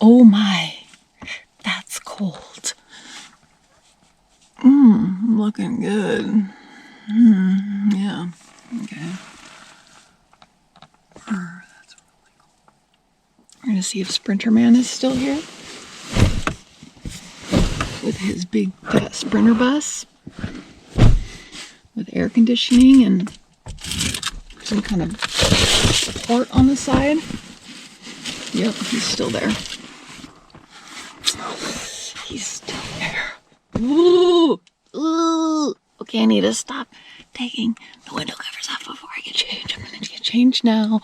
Oh my, that's cold. Looking good. Yeah, okay. That's really cool. We're gonna see if Sprinter Man is still here with his big Sprinter bus with air conditioning and some kind of port on the side. Yep, he's still there. He's still there. Ooh! Ooh! Okay, I need to stop taking the window covers off before I get changed. I'm gonna get changed now.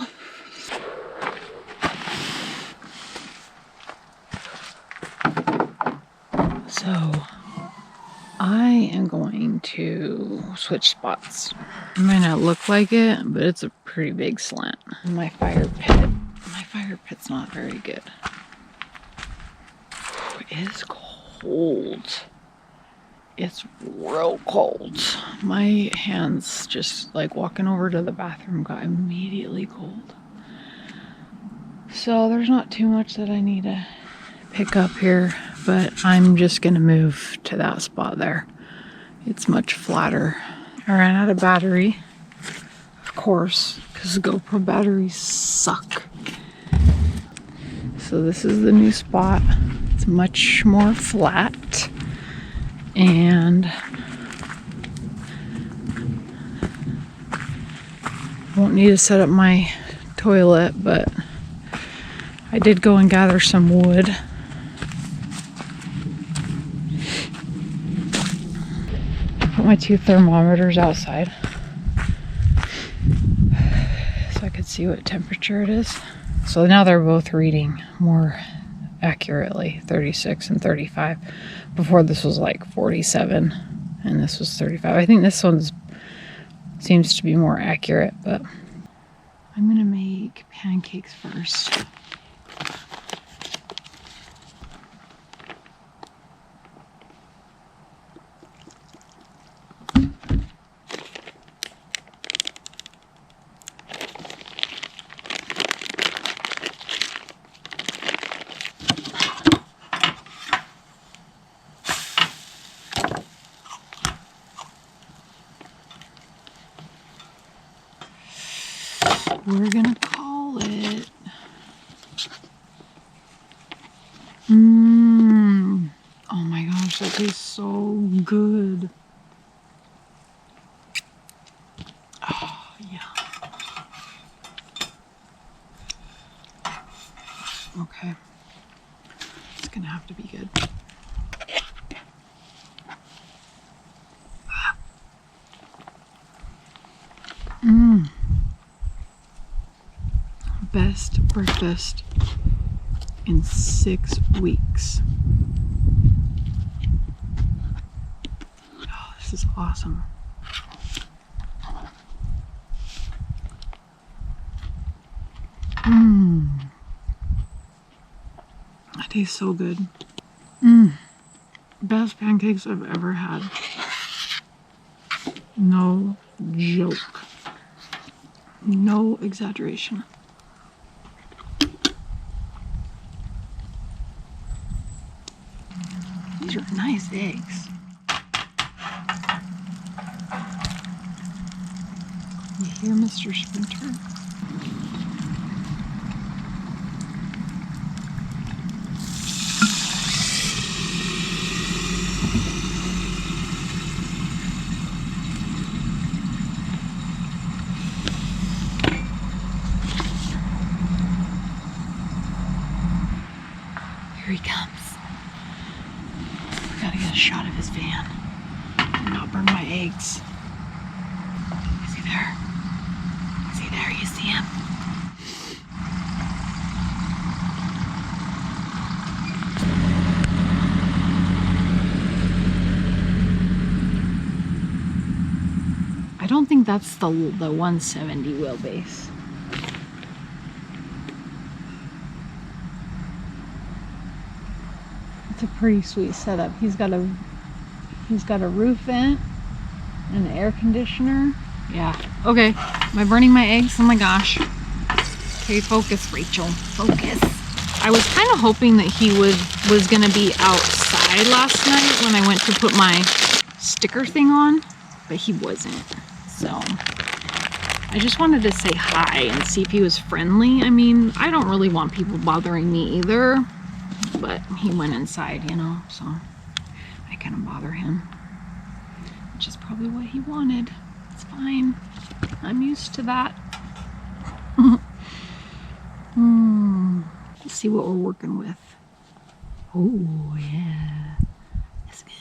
So, I am going to switch spots. It might not look like it, but it's a pretty big slant. My fire pit's not very good. It is cold. It's real cold. My hands just like walking over to the bathroom got immediately cold. So there's not too much that I need to pick up here, but I'm just gonna move to that spot there. It's much flatter. I ran out of battery, of course, because GoPro batteries suck. So this is the new spot. It's much more flat. And won't need to set up my toilet, but I did go and gather some wood. Put my 2 thermometers outside so I could see what temperature it is. So now they're both reading more accurately, 36 and 35. Before this was like 47 and this was 35. I think this one seems to be more accurate, but I'm gonna make pancakes first. We're gonna call it. Oh my gosh, that tastes so good. Oh, yeah. Okay. It's gonna have to be good. Best breakfast in 6 weeks. Oh, this is awesome. That tastes so good. Best pancakes I've ever had. No joke. No exaggeration. These are nice eggs. You hear Mr. Sprinter? Here he comes. We gotta get a shot of his van and not burn my eggs. Is he there? Is he there? You see him? I don't think that's the 170 wheelbase. It's a pretty sweet setup. He's got a roof vent and an air conditioner. Yeah. Okay. Am I burning my eggs? Oh my gosh. Okay, focus, Rachel. Focus. I was kind of hoping that he was gonna be outside last night when I went to put my sticker thing on, but he wasn't. So I just wanted to say hi and see if he was friendly. I mean, I don't really want people bothering me either, but he went inside, you know, so I couldn't bother him, which is probably what he wanted. It's fine. I'm used to that. Let's see what we're working with. Oh, yeah. That's good.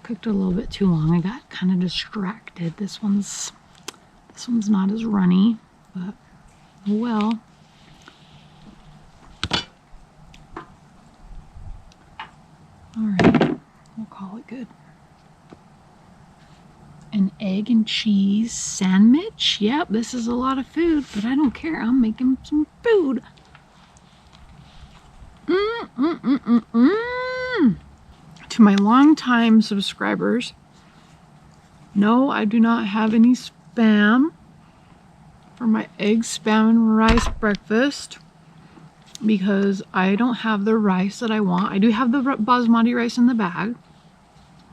Cooked a little bit too long. I got kind of distracted. This one's not as runny, but oh well. All right, we'll call it good. An egg and cheese sandwich. Yep, this is a lot of food, but I don't care. I'm making some food. To my longtime subscribers, no, I do not have any spam for my egg, spam, and rice breakfast because I don't have the rice that I want. I do have the basmati rice in the bag,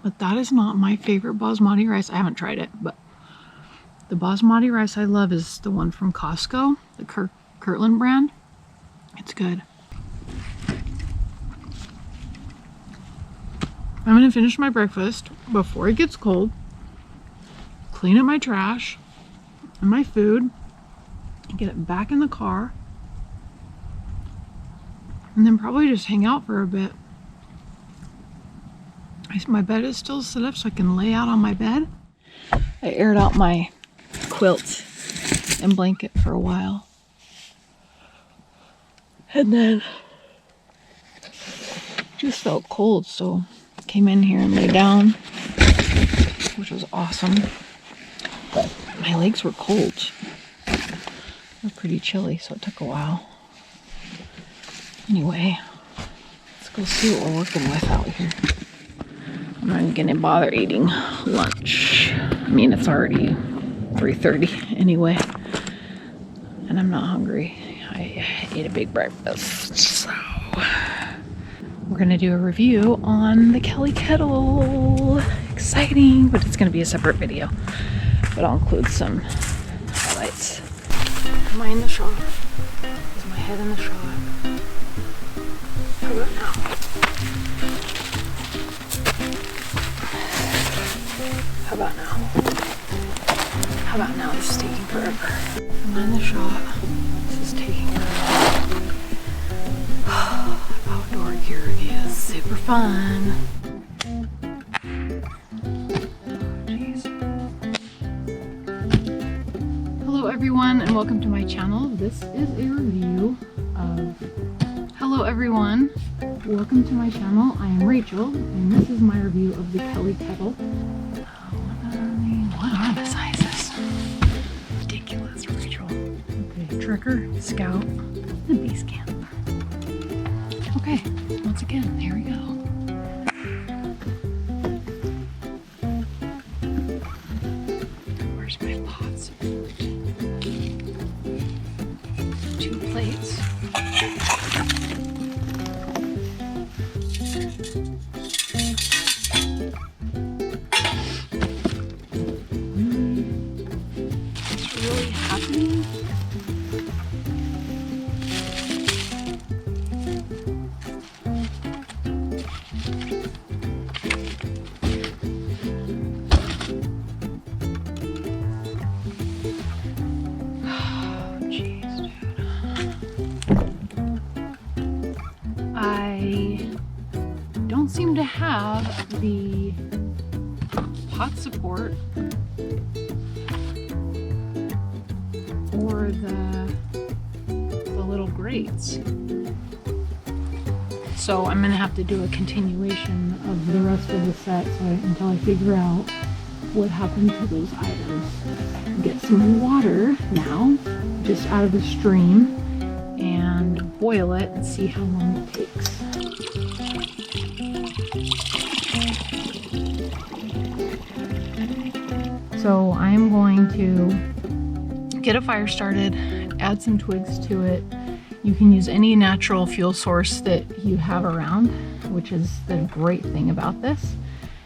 but that is not my favorite basmati rice. I haven't tried it, but the basmati rice I love is the one from Costco, the Kirtland brand. It's good. I'm gonna finish my breakfast before it gets cold, clean up my trash and my food, and get it back in the car, and then probably just hang out for a bit. My bed is still set up so I can lay out on my bed. I aired out my quilt and blanket for a while. And then just felt cold, so I came in here and lay down, which was awesome. But my legs were cold. They were pretty chilly, so it took a while. Anyway, let's go see what we're working with out here. I'm not even gonna bother eating lunch. I mean, it's already 3:30 anyway, and I'm not hungry. I ate a big breakfast, so we're gonna do a review on the Kelly Kettle. Exciting, but it's gonna be a separate video, but I'll include some highlights. Am I in the shot? Is my head in the shot? How about now? How about now? How about now? This is taking forever. I'm in the shot. This is taking forever. Outdoor gear reviews. Super fun. Jeez. Hello everyone and welcome to my channel. This is a review of... Hello everyone. Welcome to my channel. I am Rachel and this is my review of the Kelly Kettle. What are the sizes? Ridiculous, Rachel. Okay, Trekker, Scout, and Base Camp. Okay, once again, here we go. Where's my pots? 2 plates. Seem to have the pot support or the little grates, so I'm gonna have to do a continuation of the rest of the set until I figure out what happened to those items. Get some water now just out of the stream and boil it and see how long it takes. So I am going to get a fire started, add some twigs to it, You can use any natural fuel source that you have around, which is the great thing about this.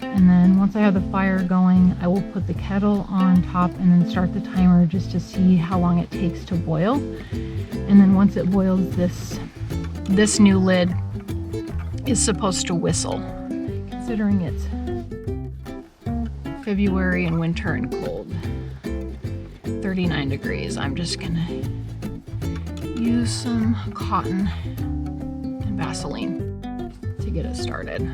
And then once I have the fire going, I will put the kettle on top and then start the timer just to see how long it takes to boil. And then once it boils, this new lid is supposed to whistle. Considering it's February and winter and cold, 39 degrees, I'm just gonna use some cotton and Vaseline to get it started.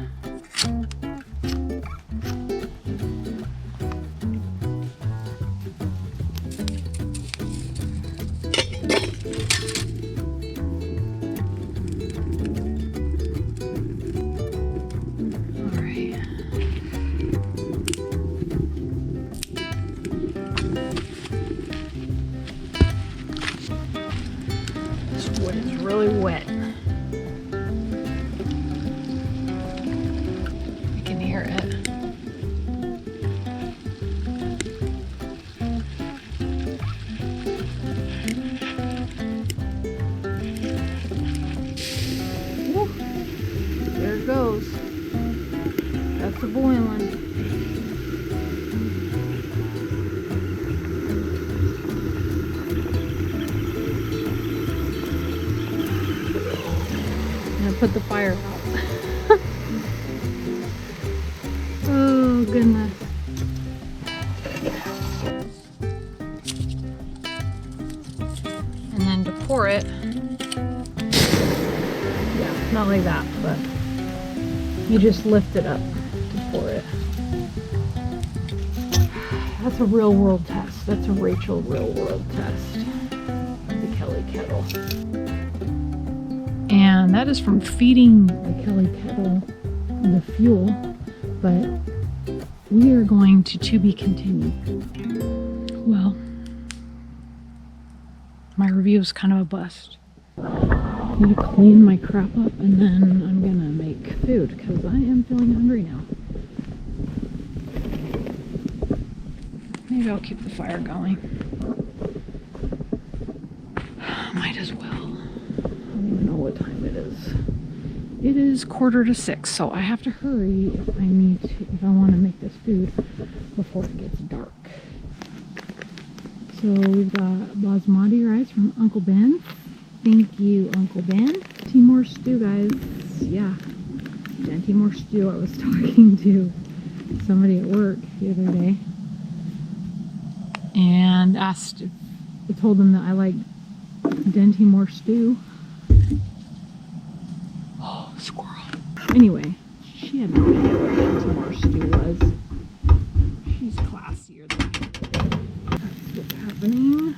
Wood is really wet. You can hear it. Woo. There it goes. That's the boiling. Put the fire out. Oh goodness. And then to pour it, yeah, not like that, but you just lift it up to pour it. That's a real world test. That's a Rachel real world test of the Kelly Kettle. And that is from feeding the Kelly Kettle the fuel, but we are going to be continued. Well, my review is kind of a bust. I need to clean my crap up and then I'm gonna make food because I am feeling hungry now. Maybe I'll keep the fire going. Might as well. What time it is. It is 5:45, so I have to hurry if I want to make this food before it gets dark. So we've got basmati rice from Uncle Ben. Thank you, Uncle Ben. Timor stew, guys. Yeah, Timor stew. I was talking to somebody at work the other day and I told them that I like Timor stew. Oh, squirrel. Anyway, she had no idea what Timor stew was. She's classier than me. That's what's happening.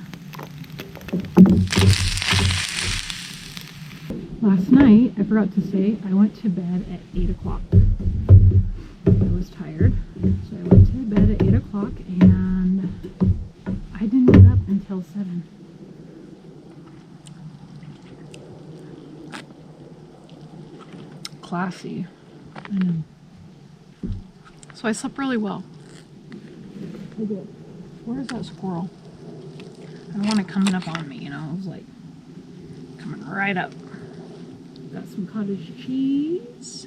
Last night, I forgot to say, I went to bed at 8 o'clock. I was tired, so I went to bed at 8 o'clock and I didn't get up until 7. Classy. I know. So I slept really well. I did. Where is that squirrel? I don't want it coming up on me, you know. It was like coming right up. Got some cottage cheese.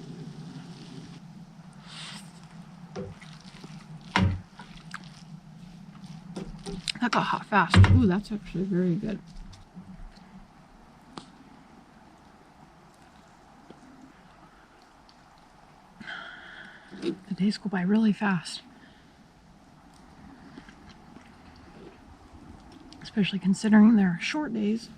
That got hot fast. Ooh, that's actually very good. The days go by really fast. Especially considering they're short days.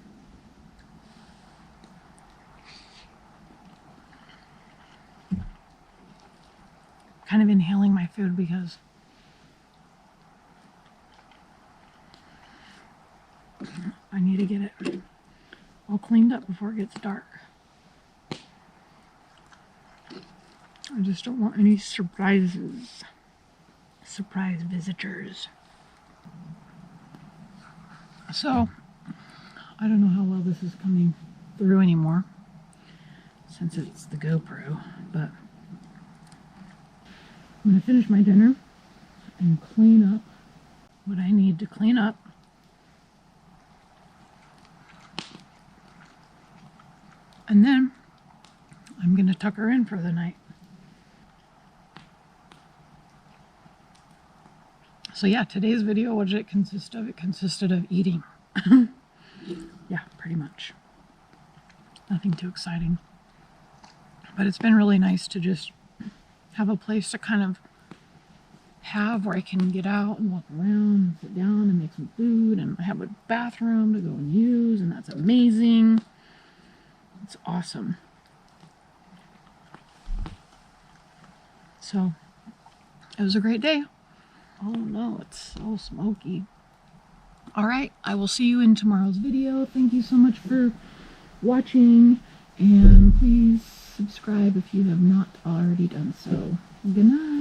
Kind of inhaling my food because I need to get it all cleaned up before it gets dark. I just don't want any surprises. Surprise visitors. So, I don't know how well this is coming through anymore since it's the GoPro, but I'm going to finish my dinner and clean up what I need to clean up. And then I'm going to tuck her in for the night. So yeah, today's video, what did it consist of? It consisted of eating. Yeah, pretty much. Nothing too exciting. But it's been really nice to just have a place to kind of have where I can get out and walk around and sit down and make some food, and I have a bathroom to go and use, and that's amazing. It's awesome. So it was a great day. Oh no, it's so smoky. All right, I will see you in tomorrow's video. Thank you so much for watching, and please subscribe if you have not already done so. Good night.